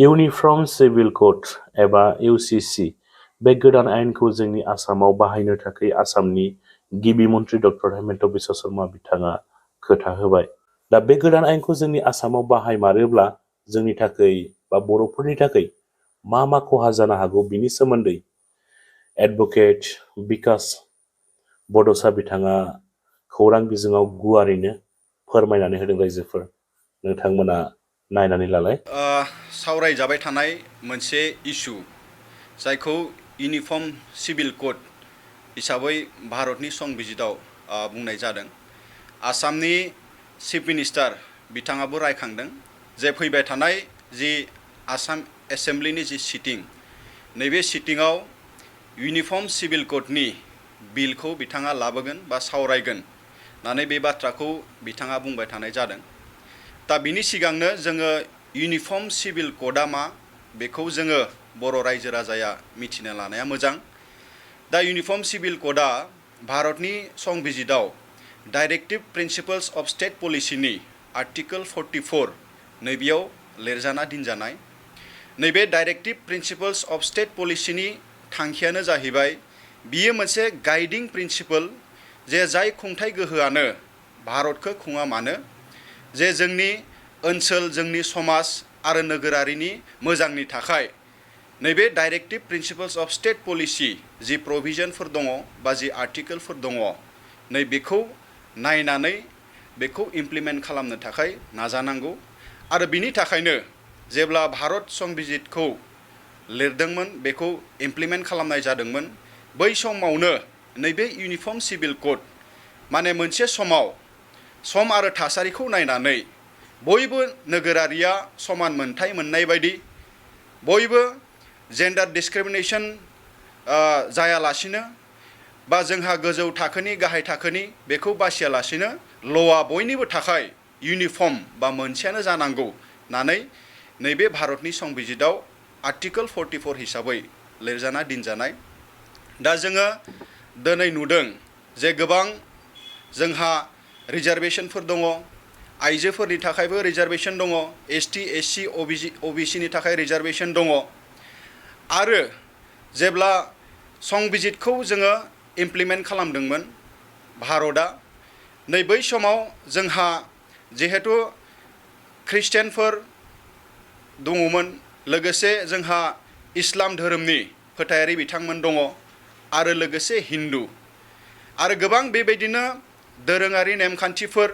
Uniform civil code एबा UCC बे गोदान आयेनखौ जोंनि आसामाव बाहायनो थाखाय आसामनि गिबि मन्त्रि डक्टर हेमन्त बिश्व शर्मा बिथाङा खोथा होबाय। दा बे गोदान आयेनखौ जोंनि आसामाव बाहायमारोब्ला जोंनि थाखाय बा बर'फोरनि थाखाय मा मा खहा जानो हागौ बिनि सोमोन्दै एडभोकेट बिकास बड'सा बिथाङा खौरां बिजोङाव गुवारैनो फोरमायनानै होदों। रायजोफोर नोंथांमोना नायनानै लालाय। सावरायजाबाय थानाय मोनसे इस्यु जायखौ इउनिफर्म सिभिल कोड हिसाबै भारतनि संबिजिताव बुंनाय जादों। आसामनि चिफ मिनिस्टार बिथाङाबो रायखांदों जे फैबाय थानाय जि आसाम एसेम्ब्लिनि जि सिटिं नैबे सिटिंआव इउनिफर्म सिभिल कोडनि बिलखौ बिथाङा लाबोगोन बा सावरायगोन होननानै बे बाथ्राखौ बिथाङा बुंबाय थानाय जादों। दा बिनि सिगांनो जोङो इउनिफर्म सिभिल कोडआ मा बेखौ जोङो बर' रायजो राजाया मिथिना लानाया मोजां। दा इउनिफर्म सिभिल कोडआ भारतनि संबिजिताव डाइरेक्टिभ प्रिन्सिपल्स अफ स्टेट पलिसिनि आर्टिकल 44 नैबेयाव लिरजाना दोनजानाय। नैबे डाइरेक्टिभ प्रिन्सिपल्स अफ स्टेट पलिसिनि थांखियानो जाहैबाय बियो मोनसे गाइडिं प्रिन्सिपल जे जाय खुंथाय गोहोआनो भारतखौ खुङा मानो जे जोंनि ओनसोल जोंनि समाज आरो नोगोरारिनि मोजांनि थाखाय नैबे डाइरेक्टिभ प्रिन्सिपल्स अफ स्टेट पलिसि जि प्रभिजनफोर दङ बा जि आर्टिकलफोर दङ नै बेखौ नायनानै बेखौ इमप्लिमेन्ट खालामनो थाखाय नाजानांगौ। आरो बिनि थाखायनो जेब्ला भारत संबिजितखौ लिरदोंमोन बेखौ इमप्लिमेन्ट खालामनाय जादोंमोन बै समावनो नैबे इउनिफर्म सिभिल कोड माने मोनसे समाव सम आरो थासारिखौ नायनानै बयबो नोगोरारिया समान मोनथाय मोननाय बायदि बयबो जेन्डार डिसक्रिमिनेसन जायालासिनो बा जोंहा गोजौ थाखोनि गाहाय थाखोनि बेखौ बासियालासिनो ल'आ बयनिबो थाखाय इउनिफर्म बा मोनसेयानो जानांगौ होननानै नैबे भारतनि संबिजिताव आर्टिकल 44 हिसाबै लिरजाना दोनजानाय। दा जोङो दिनै नुदों जे गोबां जोंहा रिजार्भेशनफोर दङ, आइजोफोरनि थाखायबो रिजार्भेशन दङ, ST SC OBC नि थाखाय रिजार्भेशन दङ। आरो जेब्ला संबिजितखौ जोङो इमप्लिमेन्ट खालामदोंमोन भारतआ नै बै समाव जोंहा जिहेतु ख्रिस्टियानफोर दङमोन लोगोसे जोंहा इस्लाम धोरोमनि फोथायारि बिथांमोन दङ आरो लोगोसे हिन्दु आरो गोबां बेबायदिनो दोरोङारि नेमखान्थिफोर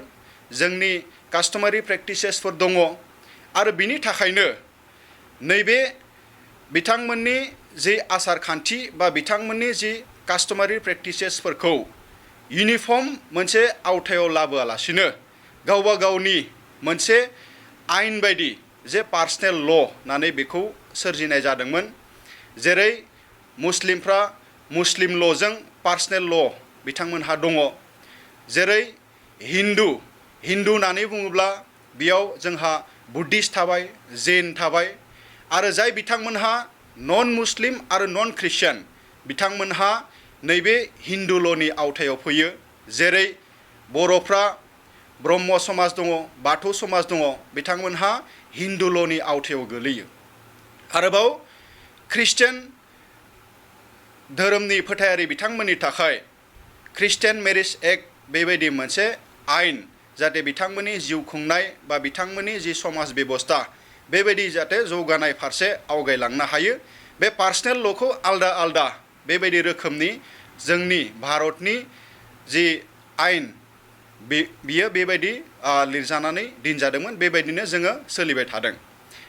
जोंनि कास्टमारि प्रेक्टिसेसफोर दङ। आरो बिनि थाखायनो नैबे बिथांमोननि जि आसार खान्थि बा बिथांमोननि जि कास्टमारि प्रेक्टिसेसफोरखौ इउनिफर्म मोनसे आवथायाव लाबोआलासिनो गावबा गावनि मोनसे आयेन बायदि जे पार्सनेल ल' होननानै बेखौ सोरजिनाय जादोंमोन। जेरै मुस्लिमफ्रा मुस्लिम ल'जों पार्सनेल ल' बिथांमोनहा दङ। जेरै हिन्दु होननानै बुङोब्ला बेयाव जोंहा बुद्धिस्ट थाबाय, जैन थाबाय आरो जाय बिथांमोनहा नन मुस्लिम आरो नन ख्रिस्टियान बिथांमोनहा नैबे हिन्दु ल'नि आवथायाव फैयो। जेरै बर'फ्रा ब्रह्म समाज दङ, बाथौ समाज दङ, बिथांमोनहा हिन्दु ल'नि आवथायाव गोलैयो। आरोबाव ख्रिस्टियान धोरोमनि फोथायारि बिथांमोननि थाखाय ख्रिस्टियान मेरिज एक्ट बेबायदि मोनसे आयेन जाहाथे बिथांमोननि जिउ खुंनाय बा बिथांमोननि जि समाज बेबस्था बेबायदि जाहाथे जौगानाय फारसे आवगायलांनो हायो। बे पार्सनेल ल'खौ आलदा आलदा बेबायदि रोखोमनि जोंनि भारतनि जि आयेन बियो बेबायदि लिरजानानै दोनजादोंमोन। बेबायदिनो जोङो सोलिबाय थादों।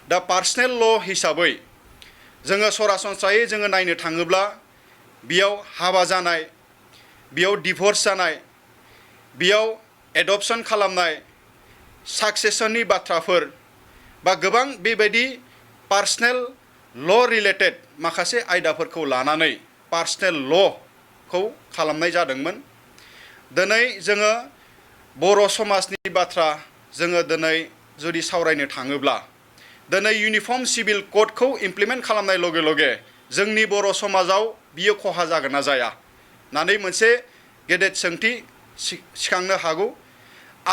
दा पार्सनेल ल' हिसाबै जोङो सरासनस्रायै जोङो नायनो थाङोब्ला बेयाव हाबा जानाय, बेयाव डिभर्स जानाय, बेयाव एडप्शन खालामनाय, साक्सेसननि बाथ्राफोर बा गोबां बेबायदि पार्सनेल ल' रिलेटेड माखासे आयदाफोरखौ लानानै पार्सनेल ल'खौ खालामनाय जादोंमोन। दिनै जोङो बर' समाजनि बाथ्रा जोङो दिनै जुदि सावरायनो थाङोब्ला दिनै इउनिफर्म सिभिल कोडखौ इमप्लिमेन्ट खालामनाय लगे लगे जोंनि बर' समाजाव बियो खहा जागोन ना जाया होननानै मोनसे गेदेर सोंथि सिखांनो हागौ।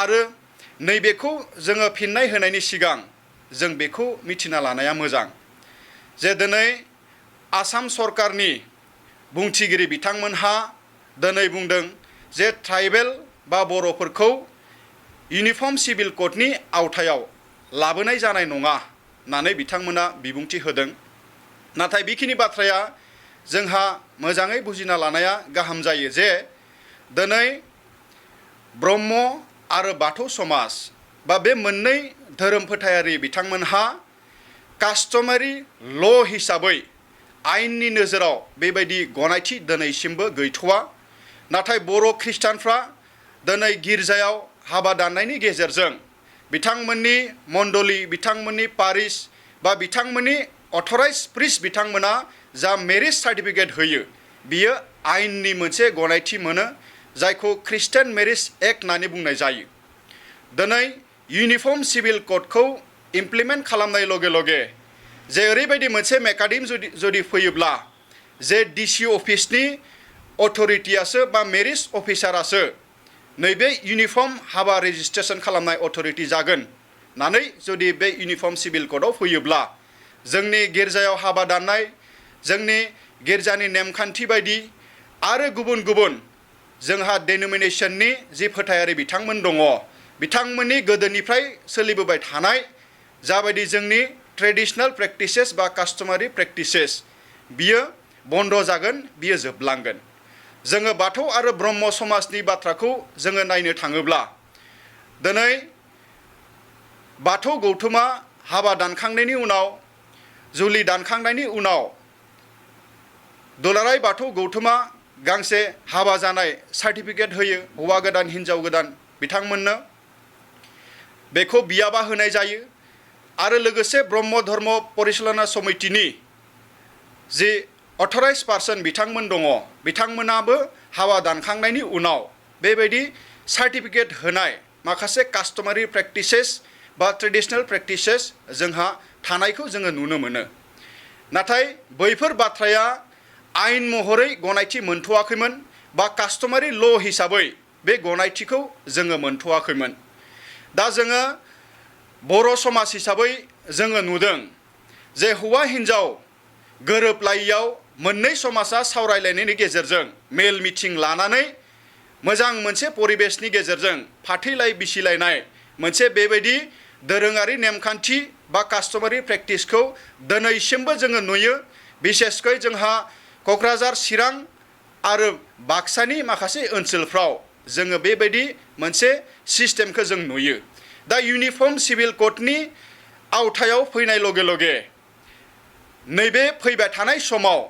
आरो नैबेखौ जोङो फिननाय होनायनि सिगां जों बेखौ मिथिना लानाया मोजां जे दिनै आसाम सरकारनि बुंथिगिरि बिथांमोनहा दिनै बुंदों जे ट्राइबेल बा बर'फोरखौ इउनिफर्म सिभिल कोडनि आवथायाव लाबोनाय जानाय नङा होननानै बिथांमोना बिबुंथि होदों। नाथाय बेखिनि बाथ्राया जोंहा मोजाङै बुजिना लानाया गाहाम जायो जे दिनै ब्रह्म आरो बाथौ समाज बा बे मोननै धोरोम फोथायारि बिथांमोनहा कास्टमारि ल' हिसाबै आयेननि नोजोराव बेबायदि गनायथि दिनैसिमबो गैथ'वा। नाथाय बर' खृष्टानफ्रा दिनै गिर्जायाव हाबा दाननायनि गेजेरजों बिथांमोननि मण्डलि बिथांमोननि पारिश बा बिथांमोननि अथराइज प्रिस्ट बिथांमोना जा मेरिज सार्टिफिकेट होयो बियो आयेननि मोनसे गनायथि मोनो जायखौ ख्रिस्टियान मेरिज एक्ट होननानै बुंनाय जायो। दिनै इउनिफर्म सिभिल कोडखौ इमप्लिमेन्ट खालामनाय लगे लगे जे ओरैबायदि मोनसे मेकानिजम जुदि फैयोब्ला जे डिसि अफिसनि अथरिटियासो बा मेरिज अफिसारासो नैबे इउनिफर्म हाबा रेजिस्ट्रेसन खालामनाय अथरिटि जागोन होननानै जुदि बे इउनिफर्म सिभिल कोडआव फैयोब्ला जोंनि गिर्जायाव हाबा दाननाय जोंनि गिर्जानि नेमखान्थि बायदि आरो गुबुन गुबुन जोंहा डेनोमिनेसननि जि फोथायारि बिथांमोन दङ बिथांमोननि गोदोनिफ्राय सोलिबोबाय थानाय जाबायदि जोंनि ट्रेडिशनेल प्रेक्टिसेस बा कास्टमारि प्रेक्टिसेस बियो बन्द जागोन, बियो जोबलांगोन। जोङो बाथौ आरो ब्रह्म समाजनि बाथ्राखौ जोङो नायनो थाङोब्ला दिनै बाथौ गौथुमा हाबा दानखांनायनि उनाव जुलि दानखांनायनि उनाव दुलाराय बाथौ गौथुमा गांसे हाबा जानाय सार्टिफिकेट होयो हौवा गोदान हिन्जाव गोदान बिथांमोननो बेखौ बियाबा होनाय जायो। आरो लोगोसे ब्रह्म धर्म परिचालना समितिनि जि अथराइज पार्सन बिथांमोन दङ बिथांमोनाबो हाबा दानखांनायनि उनाव बेबायदि सार्टिफिकेट होनाय माखासे कास्टमारि प्रेक्टिसेस बा ट्रेडिशनेल प्रेक्टिसेस जोंहा थानायखौ जोङो नुनो मोनो। नाथाय बैफोर बाथ्राया आयेन महरै गनायथि मोनथ'वाखैमोन बा कास्टमारि ल' हिसाबै बे गनायथिखौ जोङो मोनथ'वाखैमोन। दा जोङो बर' समाज हिसाबै जोङो नुदों जे हौवा हिन्जाव गोरोबलायैयाव मोननै समाजा सावरायलायनायनि गेजेरजों मेल मिटिं लानानै मोजां मोनसे परिबेसनि गेजेरजों फाथैलाय बिसिलायनाय मोनसे बेबायदि दोरोङारि नेमखान्थि बा कास्टमारि प्रेक्टिसखौ दिनैसिमबो जोङो नुयो। बिसेसकै जोंहा क'क्राझार चिरां आरो बाक्सानि माखासे ओनसोलफ्राव जोङो बेबायदि मोनसे सिस्टेमखौ जों नुयो। दा इउनिफर्म सिभिल कोडनि आवथायाव फैनाय लगे लगे नैबे फैबाय थानाय समाव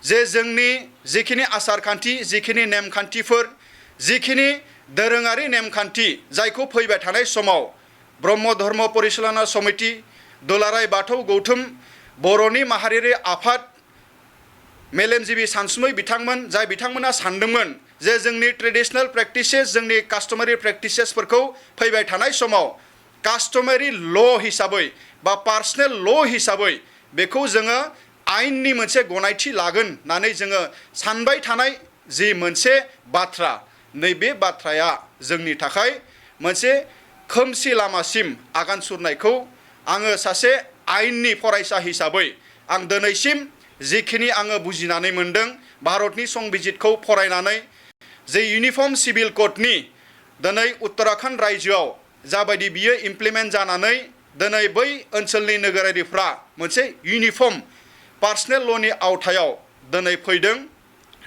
जे जोंनि जिखिनि आसार खान्थि जिखिनि नेमखान्थिफोर जिखिनि दोरोङारि नेमखान्थि जायखौ फैबाय थानाय समाव ब्रह्म धर्म परिचालना समिति दुलाराय बाथौ गौथुम बर'नि माहारियारि आफाद मेलेमजिबि सानसुमै बिथांमोन जाय बिथांमोना सानदोंमोन जे जोंनि ट्रेडिशनेल प्रेक्टिसेस जोंनि कास्टमारि प्रेक्टिसेसफोरखौ फैबाय थानाय समाव कास्टमारि ल' हिसाबै बा पार्सनेल ल' हिसाबै बेखौ जोङो आयेननि मोनसे गनायथि लागोन होननानै जोङो सानबाय थानाय जि मोनसे बाथ्रा नैबे बाथ्राया जोंनि थाखाय मोनसे खोमसि लामासिम आगान सुरनायखौ आङो सासे आयेननि फरायसा हिसाबै आं दिनैसिम जिखिनि आङो बुजिनानै मोनदों भारतनि संबिजितखौ फरायनानै जे इउनिफर्म सिभिल कोडनि दिनै उत्तराखन्ड रायजोआव जाबायदि बियो इमप्लिमेन्ट जानानै दिनै बै ओनसोलनि नोगोरारिफ्रा मोनसे इउनिफर्म पार्सनेल ल'नि आवथायाव दिनै फैदों।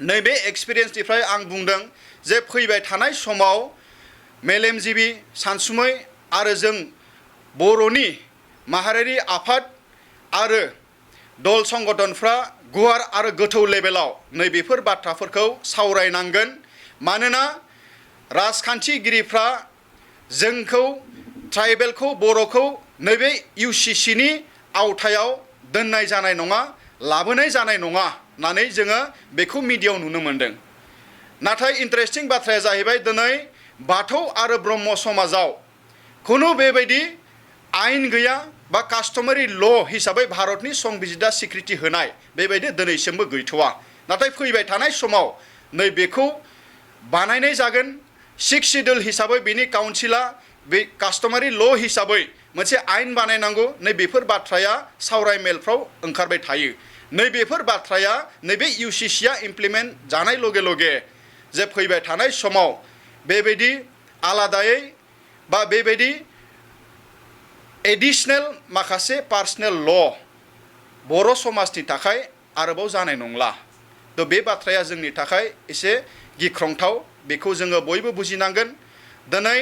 नैबे एक्सपिरियेन्सनिफ्राय आं बुंदों जे फैबाय थानाय समाव मेलेमजिबि सानसुमै आरो जों बर'नि माहारियारि आफाद आरो दल संगठनफ्रा गुवार आरो गोथौ लेभेलाव नैबेफोर बाथ्राफोरखौ सावरायनांगोन। मानोना राजखान्थिगिरिफ्रा जोंखौ ट्राइबेलखौ बर'खौ नैबे UCCनि आवथायाव दोननाय जानाय नङा लाबोनाय जानाय नङा होननानै जोङो बेखौ मिडियायाव नुनो मोनदों। नाथाय इन्टारेस्टिं बाथ्राया जाहैबाय दिनै बाथौ आरो ब्रह्म समाजाव खुनु बेबायदि आयेन गैया बा कास्टमारि ल' हिसाबै भारतनि संबिजिदा स्वीकृति होनाय बेबायदि दिनैसिमबो गैथ'वा। नाथाय फैबाय थानाय समाव नैबेखौ बानायनाय जागोन। 6 सिडुल हिसाबै बिनि काउन्सिला बे कास्टमारि ल' हिसाबै मोनसे आयेन बानायनांगौ नैबेफोर बाथ्राया सावरायमेलफ्राव ओंखारबाय थायो। नैबेफोर बाथ्राया नैबे UCCआ इमप्लिमेन्ट जानाय लगे लगे जे फैबाय थानाय समाव बेबायदि आलादायै बा बेबायदि एडिशनेल माखासे पार्सनेल ल' बर' समाजनि थाखाय आरोबाव जानाय नंला। थ' बे बाथ्राया जोंनि थाखाय एसे गिख्रंथाव, बेखौ जोङो बयबो बुजिनांगोन। दिनै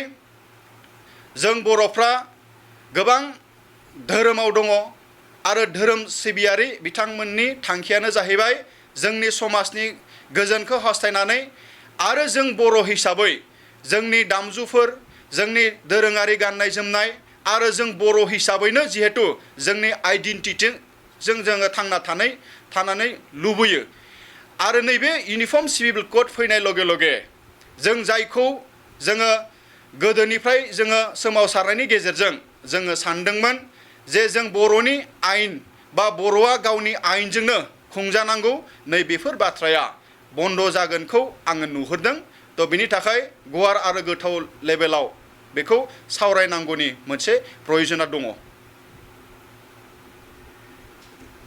जों बर'फ्रा गोबां धोरोमाव दङ आरो धोरोम सिबियारि बिथांमोननि थांखियानो जाहैबाय जोंनि समाजनि गोजोनखौ हास्थायनानै आरो जों बर' हिसाबै जोंनि दामजुफोर, जोंनि दोरोङारि गाननाय जोमनाय आरो जों बर' हिसाबैनो जिहेतु जोंनि आइडेन्टिटिजों जोङो थानानै लुबैयो। आरो नैबे इउनिफर्म सिभिल कोड फैनाय लगे लगे जों जायखौ जोङो गोदोनिफ्राय जोङो सोमावसारनायनि गेजेरजों जोङो सानदोंमोन जे जों बर'नि आयेन बा बर'आ गावनि आयेनजोंनो खुंजानांगौ, नैबेफोर बाथ्राया बन्द जागोनखौ आङो नुहुरदों। थ' बिनि थाखाय गुवार आरो गोथौ लेभेलाव बेखौ सावरायनांगौनि मोनसे प्रयजना दङ।